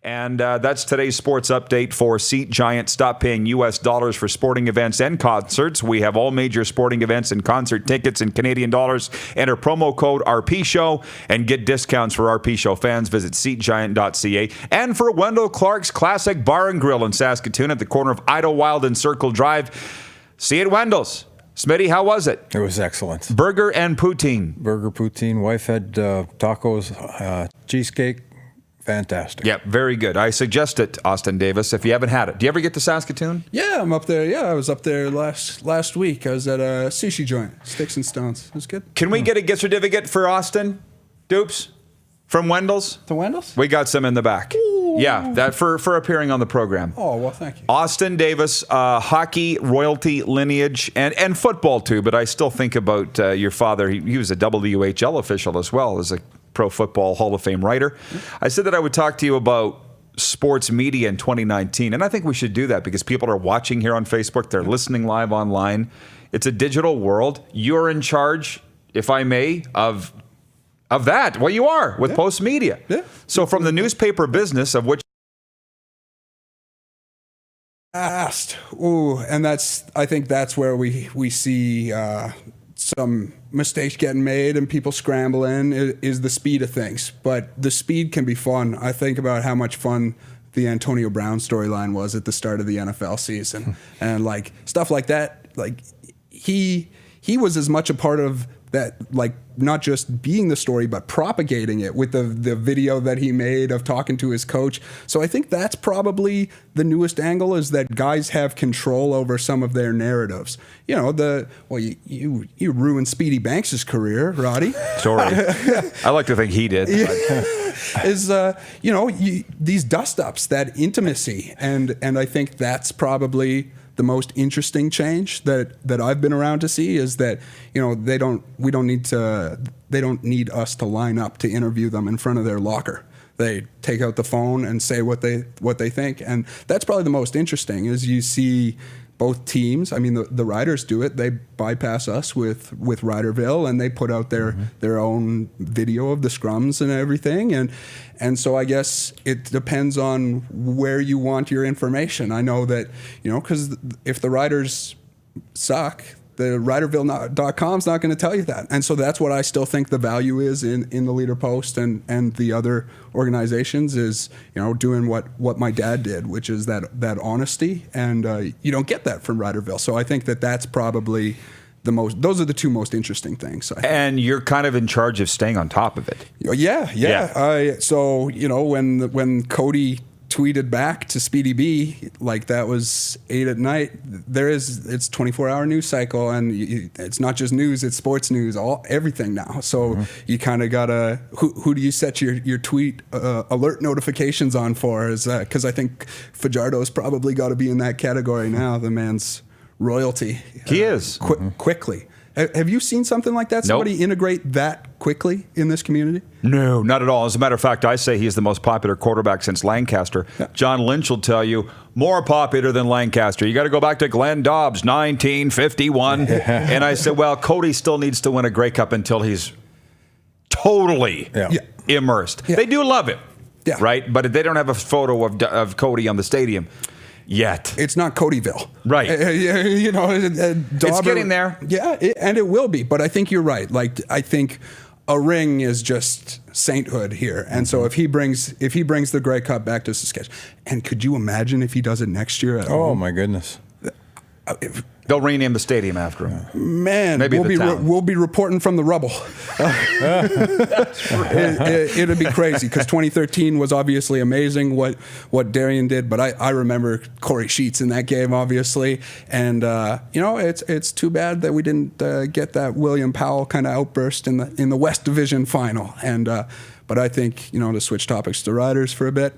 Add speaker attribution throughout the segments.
Speaker 1: And that's today's sports update for Seat Giant. Stop paying U.S. dollars for sporting events and concerts. We have all major sporting events and concert tickets in Canadian dollars. Enter promo code RPShow and get discounts for RP Show fans. Visit SeatGiant.ca. And for Wendell Clark's Classic Bar and Grill in Saskatoon at the corner of Idlewild and Circle Drive. See you at Wendell's. Smitty, how was it?
Speaker 2: It was excellent.
Speaker 1: Burger and poutine.
Speaker 2: Burger, poutine. Wife had tacos, cheesecake. Fantastic.
Speaker 1: Yeah, very good. I suggest it, Austin Davis, if you haven't had it. Do you ever get to Saskatoon?
Speaker 3: Yeah, I'm up there. Yeah, I was up there last week. I was at a sushi joint, Sticks and Stones. It was good.
Speaker 1: Can we get a gift certificate for Austin Dupes from Wendell's?
Speaker 3: To Wendell's?
Speaker 1: We got some in the back.
Speaker 3: Ooh.
Speaker 1: Yeah, that for appearing on the program.
Speaker 3: Oh, well, thank you.
Speaker 1: Austin Davis, hockey, royalty, lineage, and football too, but I still think about your father. He was a WHL official as well as a Pro Football Hall of Fame writer. I said that I would talk to you about sports media in 2019, and I think we should do that because people are watching here on Facebook. They're listening live online. It's a digital world. You're in charge, if I may, of that. Well, you are with Post Media.
Speaker 3: Yeah.
Speaker 1: So from the newspaper business of which
Speaker 3: Asked. Ooh, and I think that's where we see some mistakes getting made and people scrambling is the speed of things. But the speed can be fun. I think about how much fun the Antonio Brown storyline was at the start of the NFL season. And like stuff like that, like he was as much a part of that, like not just being the story, but propagating it with the video that he made of talking to his coach. So I think that's probably the newest angle, is that guys have control over some of their narratives. You know, you ruined Speedy Banks' career, Roddy.
Speaker 1: Sorry. I like to think he did.
Speaker 3: Is these dust-ups, that intimacy, and I think that's probably the most interesting change that I've been around to see, is that, you know, they don't need us to line up to interview them in front of their locker. They take out the phone and say what they think, and that's probably the most interesting. Is you see both teams. I mean, the Riders do it. They bypass us with Riderville, and they put out their own video of the scrums and everything. And so I guess it depends on where you want your information. I know that, you know, because if the Riders suck, the Riderville.com's not going to tell you that. And so that's what I still think the value is in the Leader Post and the other organizations, is, you know, doing what my dad did, which is that honesty. And you don't get that from Riderville. So I think that's probably those are the two most interesting things.
Speaker 1: And you're kind of in charge of staying on top of it.
Speaker 3: Yeah. So, you know, when Cody tweeted back to Speedy B, like that was 8 at night. It's 24-hour news cycle, and it's not just news; it's sports news, everything now. So you kind of gotta who do you set your tweet alert notifications on for? Is because I think Fajardo's probably got to be in that category now. The man's royalty.
Speaker 1: He is
Speaker 3: quickly. Have you seen something like that? Somebody integrate that quickly in this community?
Speaker 1: No, not at all. As a matter of fact, I say he's the most popular quarterback since Lancaster. Yeah. John Lynch will tell you, more popular than Lancaster. You got to go back to Glenn Dobbs, 1951. And I said, well, Cody still needs to win a Grey Cup until he's totally immersed. Yeah. They do love him, right? But they don't have a photo of Cody on the stadium yet.
Speaker 3: It's not Codyville.
Speaker 1: Right.
Speaker 3: You know,
Speaker 1: it's getting there.
Speaker 3: Yeah, and it will be. But I think you're right. Like, I think a ring is just sainthood here. And so if he brings the Grey Cup back to Saskatchewan, and could you imagine if he does it next year at home?
Speaker 2: My goodness.
Speaker 1: They'll rename the stadium after him.
Speaker 3: Man,
Speaker 1: maybe
Speaker 3: we'll be reporting from the rubble. It'd be crazy, because 2013 was obviously amazing what Darian did, but I remember Corey Sheets in that game, obviously, and you know, it's too bad that we didn't get that William Powell kind of outburst in the West Division final. And but I think, you know, to switch topics to Riders for a bit,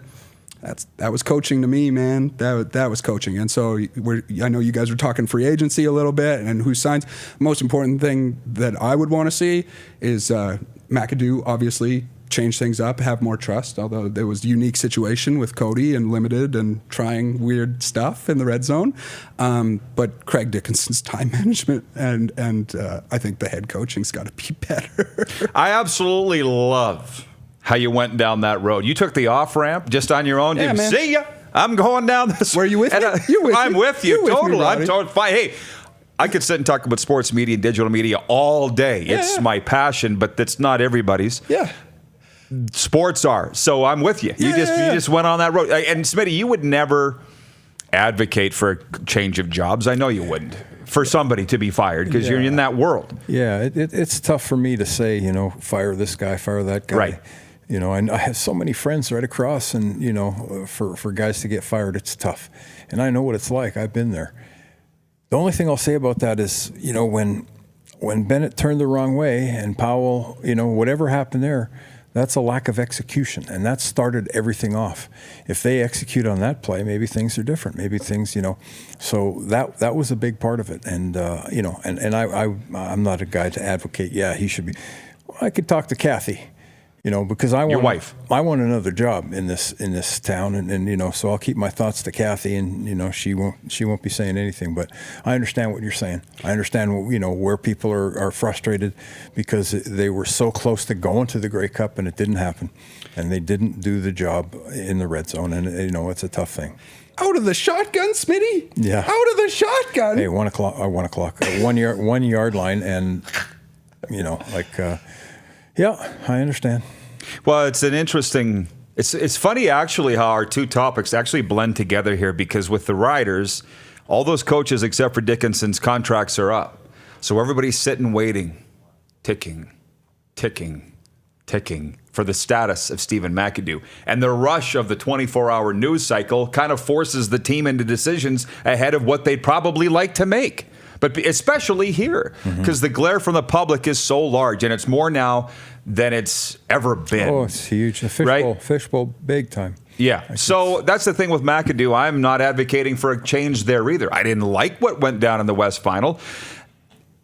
Speaker 3: that was coaching to me, man. That was coaching. And so I know you guys were talking free agency a little bit and who signs. The most important thing that I would want to see is McAdoo obviously change things up, have more trust, although there was a unique situation with Cody and limited and trying weird stuff in the red zone. But Craig Dickinson's time management and I think the head coaching's got to be better.
Speaker 1: I absolutely love how you went down that road. You took the off ramp just on your own.
Speaker 3: Yeah, man.
Speaker 1: See ya. I'm going down this.
Speaker 3: Were you with me?
Speaker 1: I'm with you.
Speaker 3: You're with me,
Speaker 1: Totally. I'm
Speaker 3: Roddy.
Speaker 1: totally fine. Hey, I could sit and talk about sports media and digital media all day. It's
Speaker 3: yeah.
Speaker 1: my passion, but that's not everybody's.
Speaker 3: Yeah.
Speaker 1: Sports are. So I'm with you. You just went on that road. And Smitty, you would never advocate for a change of jobs. I know you wouldn't. For somebody to be fired because you're in that world.
Speaker 2: Yeah, it's tough for me to say, fire this guy, fire that guy.
Speaker 1: Right.
Speaker 2: I have so many friends right across, and for guys to get fired, it's tough. And I know what it's like. I've been there. The only thing I'll say about that is, when Bennett turned the wrong way and Powell, whatever happened there, that's a lack of execution, and that started everything off. If they execute on that play, maybe things are different. Maybe things, So that was a big part of it, and I'm not a guy to advocate. Yeah, he should be. Well, I could talk to Kathy, because
Speaker 1: Your wife.
Speaker 2: I want another job in this town, and so I'll keep my thoughts to Kathy, and she won't be saying anything. But I understand what you're saying. I understand where people are frustrated because they were so close to going to the Grey Cup and it didn't happen, and they didn't do the job in the red zone, and it's a tough thing.
Speaker 3: Out of the shotgun, Smitty?
Speaker 2: Yeah.
Speaker 3: Out of the shotgun?
Speaker 2: Hey, 1 o'clock. 1 yard line, and yeah, I understand.
Speaker 1: Well, it's an interesting. It's funny actually how our two topics actually blend together here because with the Riders, all those coaches except for Dickinson's contracts are up, so everybody's sitting waiting, ticking for the status of Stephen McAdoo. And the rush of the 24-hour news cycle kind of forces the team into decisions ahead of what they'd probably like to make. But especially here, because the glare from the public is so large, and it's more now than it's ever been.
Speaker 2: Oh, it's huge. The fishbowl, big time.
Speaker 1: Yeah. So that's the thing with McAdoo. I'm not advocating for a change there either. I didn't like what went down in the West Final.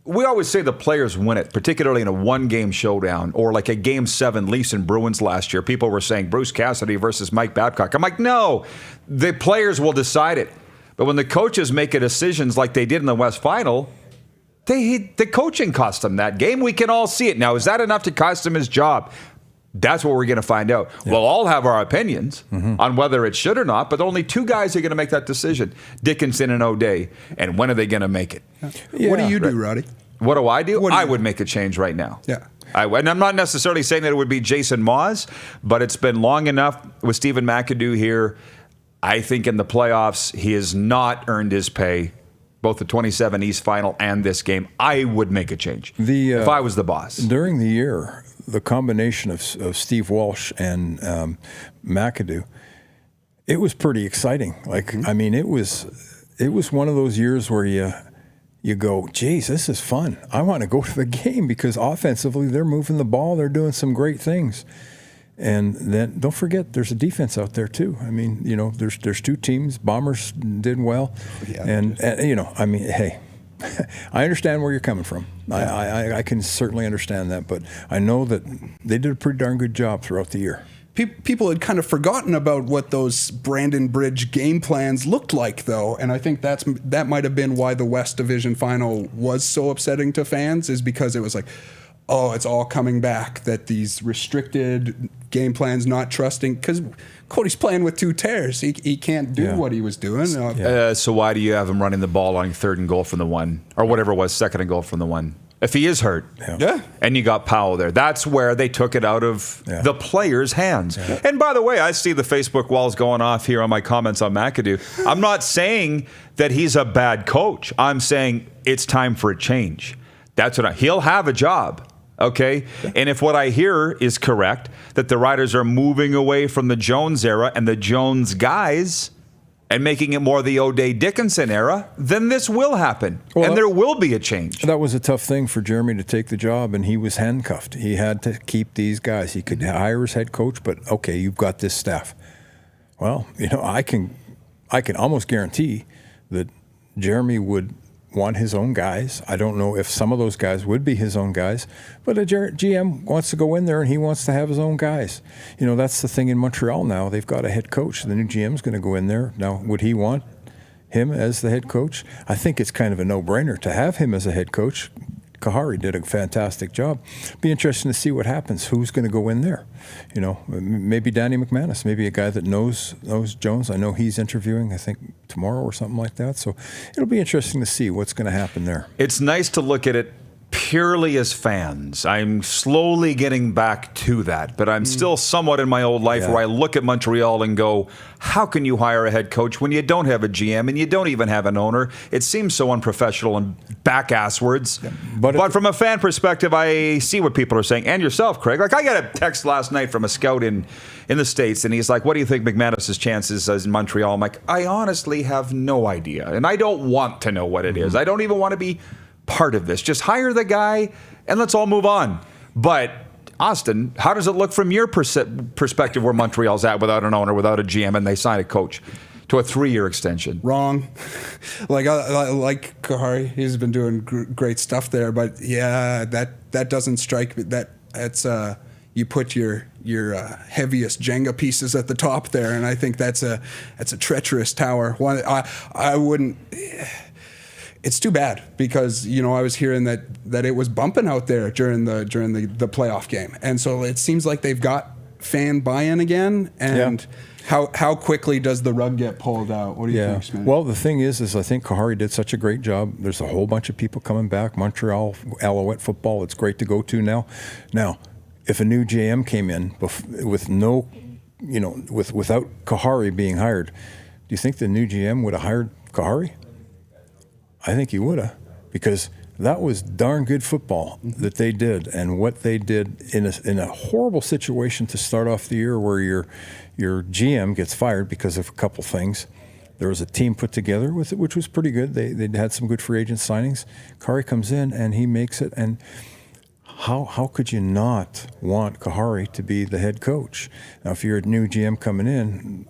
Speaker 1: We always say the players win it, particularly in a one-game showdown or like a Game 7 Leafs and Bruins last year. People were saying Bruce Cassidy versus Mike Babcock. I'm like, no, the players will decide it. But when the coaches make decisions like they did in the West Final, the coaching cost them that game. We can all see it. Now, is that enough to cost him his job? That's what we're going to find out. Yeah. We'll all have our opinions on whether it should or not, but only two guys are going to make that decision, Dickinson and O'Day. And when are they going to make it?
Speaker 3: Yeah. What do you do, Roddy?
Speaker 1: What do I do? I would make a change right now.
Speaker 3: Yeah.
Speaker 1: And I'm not necessarily saying that it would be Jason Maas, but it's been long enough with Stephen McAdoo here. I think in the playoffs, he has not earned his pay, both the 27 East Final and this game. I would make a change if I was the boss.
Speaker 2: During the year, the combination of Steve Walsh and McAdoo, it was pretty exciting. I mean, it was one of those years where you go, geez, this is fun. I want to go to the game because offensively they're moving the ball, they're doing some great things. And then don't forget, there's a defense out there too. I mean, there's two teams. Bombers did well, and I mean, hey, I understand where you're coming from. I can certainly understand that, but I know that they did a pretty darn good job throughout the year.
Speaker 3: People had kind of forgotten about what those Brandon Bridge game plans looked like, though, and I think that might have been why the West Division Final was so upsetting to fans, is because it was like, oh, it's all coming back, that these restricted game plans, not trusting, because Cody's playing with two tears. He can't do what he was doing.
Speaker 1: So why do you have him running the ball on 3rd and goal from the 1, or whatever it was, 2nd and goal from the 1? If he is hurt, and you got Powell there, that's where they took it out of the players' hands. Yeah. And by the way, I see the Facebook walls going off here on my comments on McAdoo. I'm not saying that he's a bad coach. I'm saying it's time for a change. That's what he'll have a job. Okay? And if what I hear is correct, that the Riders are moving away from the Jones era and the Jones guys and making it more the O'Day Dickinson era, then this will happen. Well, and there will be a change.
Speaker 2: That was a tough thing for Jeremy to take the job, and he was handcuffed. He had to keep these guys. He could hire his head coach, but okay, you've got this staff. Well, I can almost guarantee that Jeremy would want his own guys. I don't know if some of those guys would be his own guys, but a GM wants to go in there and he wants to have his own guys. That's the thing in Montreal now. They've got a head coach. The new GM's going to go in there. Now, would he want him as the head coach? I think it's kind of a no-brainer to have him as a head coach Kahari did a fantastic job. Be interesting to see what happens. Who's going to go in there? You know, maybe Danny McManus, maybe a guy that knows Jones. I know he's interviewing, I think, tomorrow or something like that. So it'll be interesting to see what's going to happen there.
Speaker 1: It's nice to look at it purely as fans. I'm slowly getting back to that, but I'm still somewhat in my old life where I look at Montreal and go, how can you hire a head coach when you don't have a GM and you don't even have an owner? It seems so unprofessional and back-asswards. Yeah. But from a fan perspective, I see what people are saying. And yourself, Craig. Like, I got a text last night from a scout in the States, and he's like, what do you think McManus's chances is in Montreal? I'm like, I honestly have no idea. And I don't want to know what it is. I don't even want to be part of this. Just hire the guy and let's all move on. But Austin, how does it look from your perspective where Montreal's at without an owner, without a GM, and they sign a coach to a 3-year extension?
Speaker 3: Wrong. Like Kahari, he's been doing great stuff there, but yeah, that doesn't strike me. That's you put your heaviest Jenga pieces at the top there, and I think that's a treacherous tower. I wouldn't. It's too bad because, you know, I was hearing that it was bumping out there during the playoff game. And so it seems like they've got fan buy-in again. And how quickly does the rug get pulled out? What do you think, Smith?
Speaker 2: Well, the thing is I think Kahari did such a great job. There's a whole bunch of people coming back. Montreal, Alouette football, it's great to go to now. Now, if a new GM came in with no, you know, without Kahari being hired, do you think the new GM would have hired Kahari? I think he would have, because that was darn good football that they did, and what they did in a horrible situation to start off the year, where your GM gets fired because of a couple things. There was a team put together with it, which was pretty good. They had some good free agent signings. Kahari comes in and he makes it, and how could you not want Kahari to be the head coach? Now, if you're a new GM coming in,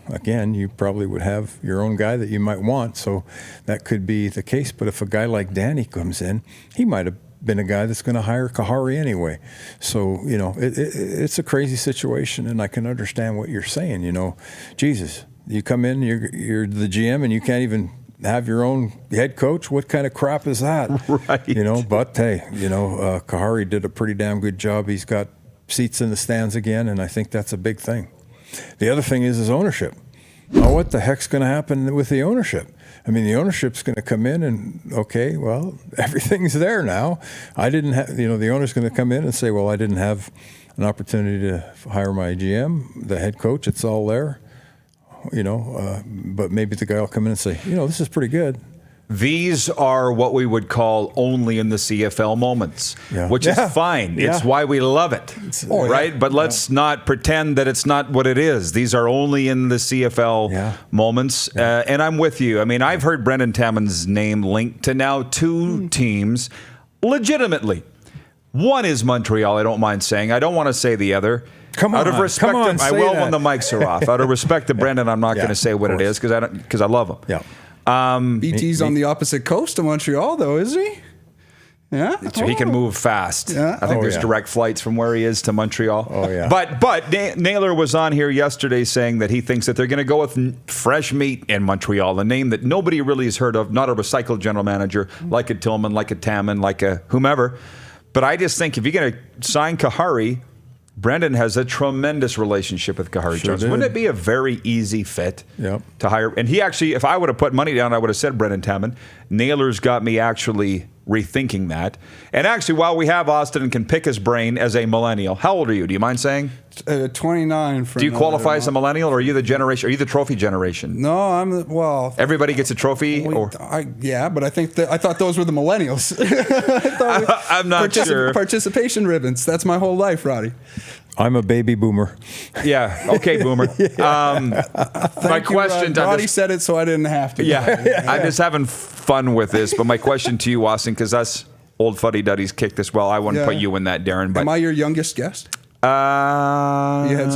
Speaker 2: again, you probably would have your own guy that you might want, so that could be the case. But if a guy like Danny comes in, he might have been a guy that's going to hire Kahari anyway. So, you know, it's a crazy situation, and I can understand what you're saying. You know, Jesus, you come in, you're the GM, and you can't even have your own head coach. What kind of crap is that?
Speaker 1: Right.
Speaker 2: You know, but hey, you know, Kahari did a pretty damn good job. He's got seats in the stands again, and I think that's a big thing. The other thing is ownership. Now, what the heck's going to happen with the ownership? I mean, the ownership's going to come in and, okay, well, everything's there now. I didn't have, you know, the owner's going to come in and say, well, I didn't have an opportunity to hire my GM, the head coach, it's all there. You know, but maybe the guy will come in and say, you know, this is pretty good.
Speaker 1: These are what we would call only in the CFL moments, which is fine.
Speaker 2: Yeah.
Speaker 1: It's why we love it, right? But let's not pretend that it's not what it is. These are only in the CFL moments. And I'm with you. I mean, I've heard Brendan Tamman's name linked to now 2 teams legitimately. One is Montreal, I don't mind saying. I don't want to say the other. Out of respect, I will when the mics are off. Out of respect to Brendan, I'm not going to say what it is because I love him.
Speaker 2: Yeah.
Speaker 3: BT's on the opposite coast of Montreal, though, is he? Yeah.
Speaker 1: So he can move fast.
Speaker 3: Yeah.
Speaker 1: I think there's direct flights from where he is to Montreal.
Speaker 2: Oh, yeah.
Speaker 1: But Naylor was on here yesterday saying that he thinks that they're going to go with fresh meat in Montreal, a name that nobody really has heard of, not a recycled general manager like a Tillman, like a Tamman, like a whomever. But I just think if you're going to sign Kahari, Brendan has a tremendous relationship with Kahari Jones. Wouldn't it be a very easy fit to hire? And he actually, if I would have put money down, I would have said Brendan Tamman. Naylor's got me actually rethinking that. And actually, while we have Austin and can pick his brain as a millennial, how old are you? Do you mind saying?
Speaker 3: 29.
Speaker 1: Do you qualify as a millennial, or are you the generation? Are you the trophy generation?
Speaker 3: No, well.
Speaker 1: Everybody gets a trophy,
Speaker 3: but I think I thought those were the millennials.
Speaker 1: I'm not sure.
Speaker 3: Participation ribbons. That's my whole life, Roddy.
Speaker 2: I'm a baby boomer.
Speaker 1: Yeah. Okay, boomer. My question.
Speaker 3: Roddy said it, so I didn't have to.
Speaker 1: Yeah. I'm just having fun with this. But my question to you, Austin, because us old fuddy-duddies kicked this well. I wouldn't put you in that, Darren. But
Speaker 3: am I your youngest guest?
Speaker 1: You had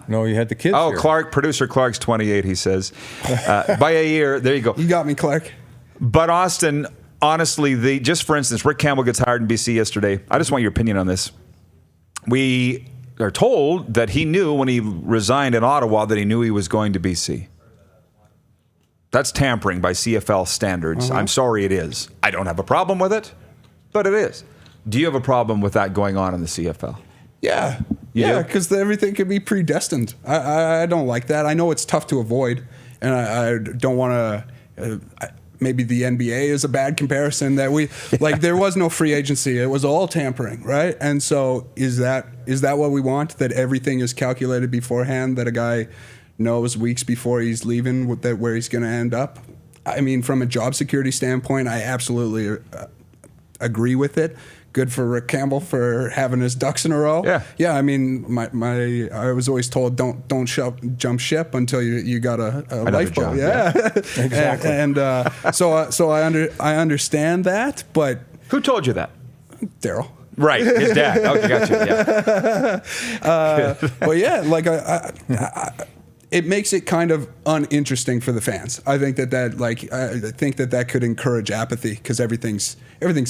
Speaker 3: no,
Speaker 2: you had the kids.
Speaker 1: Oh,
Speaker 2: here.
Speaker 1: Clark, producer Clark's 28. He says by a year. There you go.
Speaker 3: You got me, Clark.
Speaker 1: But Austin, honestly, just for instance, Rick Campbell gets hired in BC yesterday. I just want your opinion on this. We are told that he knew when he resigned in Ottawa that he knew he was going to BC. That's tampering by CFL standards. I'm sorry, it is. I don't have a problem with it, but it is. Do you have a problem with that going on in the CFL?
Speaker 3: Yeah.
Speaker 1: You
Speaker 3: Yeah,
Speaker 1: do?
Speaker 3: because everything could be predestined. I don't like that. I know it's tough to avoid, and I don't want to. Maybe the NBA is a bad comparison that we like. There was no free agency; it was all tampering, right? And so, is that what we want? That everything is calculated beforehand. That a guy knows weeks before he's leaving where he's going to end up. I mean, from a job security standpoint, I absolutely agree with it. Good for Rick Campbell for having his ducks in a row. Yeah. I mean, I was always told don't jump ship until you got a lifeboat.
Speaker 1: job,
Speaker 3: Yeah,
Speaker 2: Exactly.
Speaker 3: and so I understand that, but
Speaker 1: Who told you that?
Speaker 3: Daryl.
Speaker 1: Right, his dad. Okay, gotcha. Yeah.
Speaker 3: But yeah, like it makes it kind of uninteresting for the fans. I think that could encourage apathy because everything's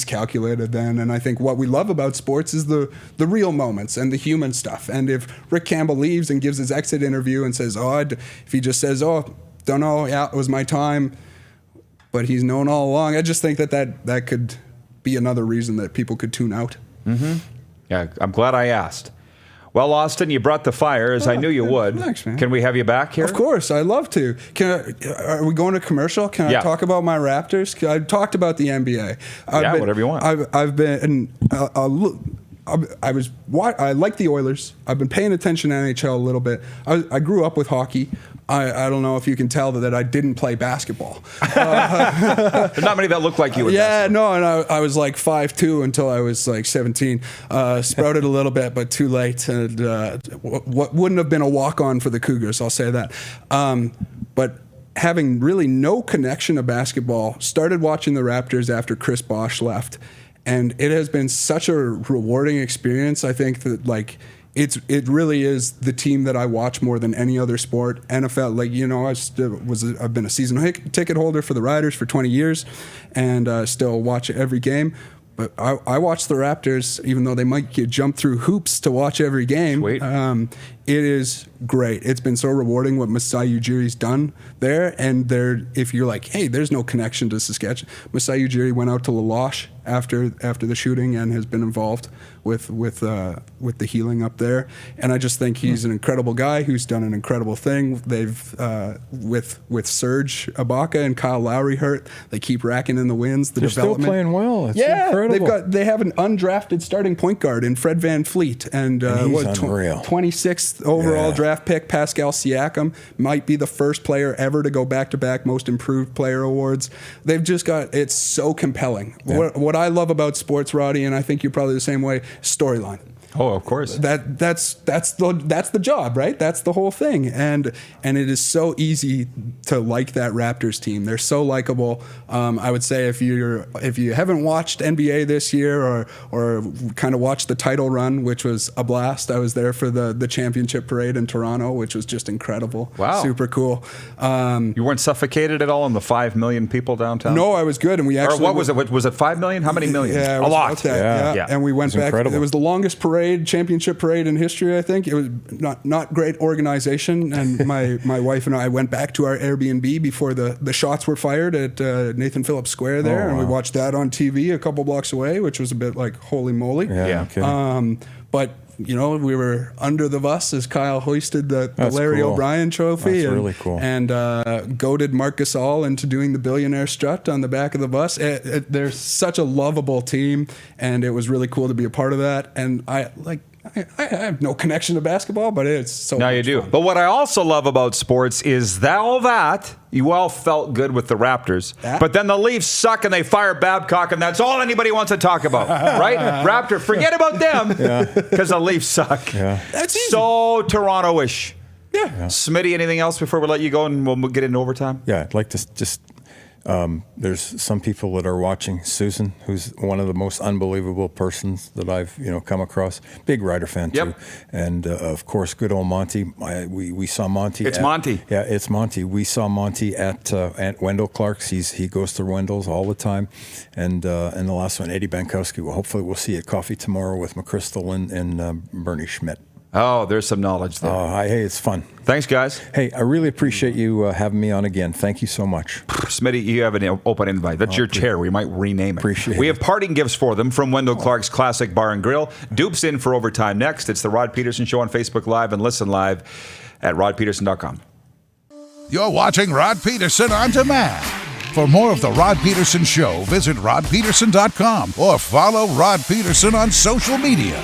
Speaker 3: calculated then. And I think what we love about sports is the real moments and the human stuff. And if Rick Campbell leaves and gives his exit interview and says, if he just says, don't know, yeah, it was my time, but he's known all along, I just think that could be another reason that people could tune out.
Speaker 1: Mm-hmm. Yeah, I'm glad I asked. Well, Austin, you brought the fire, as I knew you would.
Speaker 3: Thanks, man.
Speaker 1: Can we have you back here?
Speaker 3: Of course, I'd love to. Are we going to commercial? Can I talk about my Raptors? I talked about the NBA.
Speaker 1: Whatever you want.
Speaker 3: I've been. I like the Oilers. I've been paying attention to NHL a little bit. I grew up with hockey. I don't know if you can tell that I didn't play basketball.
Speaker 1: There's not many that look like you.
Speaker 3: Yeah, no, and I was like 5'2" until I was like 17. Sprouted a little bit, but too late. And what wouldn't have been a walk-on for the Cougars, I'll say that. But having really no connection to basketball, started watching the Raptors after Chris Bosh left. And it has been such a rewarding experience. I think that it really is the team that I watch more than any other sport. NFL, I've been a season ticket holder for the Riders for 20 years, and still watch every game. But I watch the Raptors, even though they might jump through hoops to watch every game.
Speaker 1: Sweet.
Speaker 3: It is great. It's been so rewarding what Masai Ujiri's done there. And if you're like, hey, there's no connection to Saskatchewan, Masai Ujiri went out to LaLoche after the shooting and has been involved with the healing up there. And I just think he's an incredible guy who's done an incredible thing. They've with Serge Ibaka and Kyle Lowry hurt, they keep racking in the wins.
Speaker 2: They're still playing well. It's incredible.
Speaker 3: They have an undrafted starting point guard in Fred VanVleet, and
Speaker 2: he's unreal.
Speaker 3: 26th overall draft pick Pascal Siakam might be the first player ever to go back-to-back Most Improved Player awards. They've just got, it's so compelling.
Speaker 2: Yeah.
Speaker 3: What I love about sports, Roddy, and I think you're probably the same way, storyline.
Speaker 1: Oh, of course.
Speaker 3: That's the job, right? That's the whole thing, and it is so easy to like that Raptors team. They're so likable. I would say if you haven't watched NBA this year or kind of watched the title run, which was a blast. I was there for the championship parade in Toronto, which was just incredible.
Speaker 1: Wow,
Speaker 3: super cool.
Speaker 1: You weren't suffocated at all in the 5 million people downtown?
Speaker 3: No, I was good, and we actually.
Speaker 1: Or what was it? Was it 5 million? How many million?
Speaker 3: Yeah,
Speaker 1: a lot.
Speaker 3: Yeah. And we went back.
Speaker 2: Incredible.
Speaker 3: It was the longest championship parade in history, I think. It was not great organization, and my wife and I went back to our Airbnb before the shots were fired at Nathan Phillips Square there, and we watched that on TV a couple blocks away, which was a bit like holy moly.
Speaker 2: Yeah. Okay.
Speaker 3: But we were under the bus as Kyle hoisted the Larry
Speaker 2: cool.
Speaker 3: O'Brien trophy.
Speaker 2: That's really cool.
Speaker 3: And goaded Marc Gasol into doing the billionaire strut on the back of the bus. They're such a lovable team, and it was really cool to be a part of that. And I have no connection to basketball, but it's so
Speaker 1: Now
Speaker 3: much
Speaker 1: you do.
Speaker 3: fun.
Speaker 1: But what I also love about sports is that you all felt good with the Raptors, but then the Leafs suck and they fire Babcock, and that's all anybody wants to talk about, right? Raptor, forget about them because the Leafs suck.
Speaker 2: Yeah.
Speaker 3: That's easy.
Speaker 1: So Toronto-ish.
Speaker 3: Yeah.
Speaker 1: Smitty, anything else before we let you go and we'll get into overtime?
Speaker 2: Yeah, I'd like to just. There's some people that are watching. Susan, who's one of the most unbelievable persons that I've come across. Big Rider fan too, and of course, good old Monty. We saw Monty.
Speaker 1: It's Monty.
Speaker 2: Yeah, it's Monty. We saw Monty at Wendell Clark's. He goes to Wendell's all the time, and the last one, Eddie Bankowski. Well, hopefully we'll see you at coffee tomorrow with McChrystal and Bernie Schmidt.
Speaker 1: Oh, there's some knowledge there.
Speaker 2: Hey, it's fun.
Speaker 1: Thanks, guys.
Speaker 2: Hey, I really appreciate you having me on again. Thank you so much.
Speaker 1: Smitty, you have an open invite. That's your chair. We might rename it.
Speaker 2: Appreciate
Speaker 1: We
Speaker 2: it.
Speaker 1: have parting gifts for them from Wendell Clark's Classic Bar and Grill. Dupe's in for overtime next. It's the Rod Pedersen Show on Facebook Live, and listen live at rodpedersen.com.
Speaker 4: You're watching Rod Pedersen On Demand. For more of The Rod Pedersen Show, visit rodpedersen.com or follow Rod Pedersen on social media.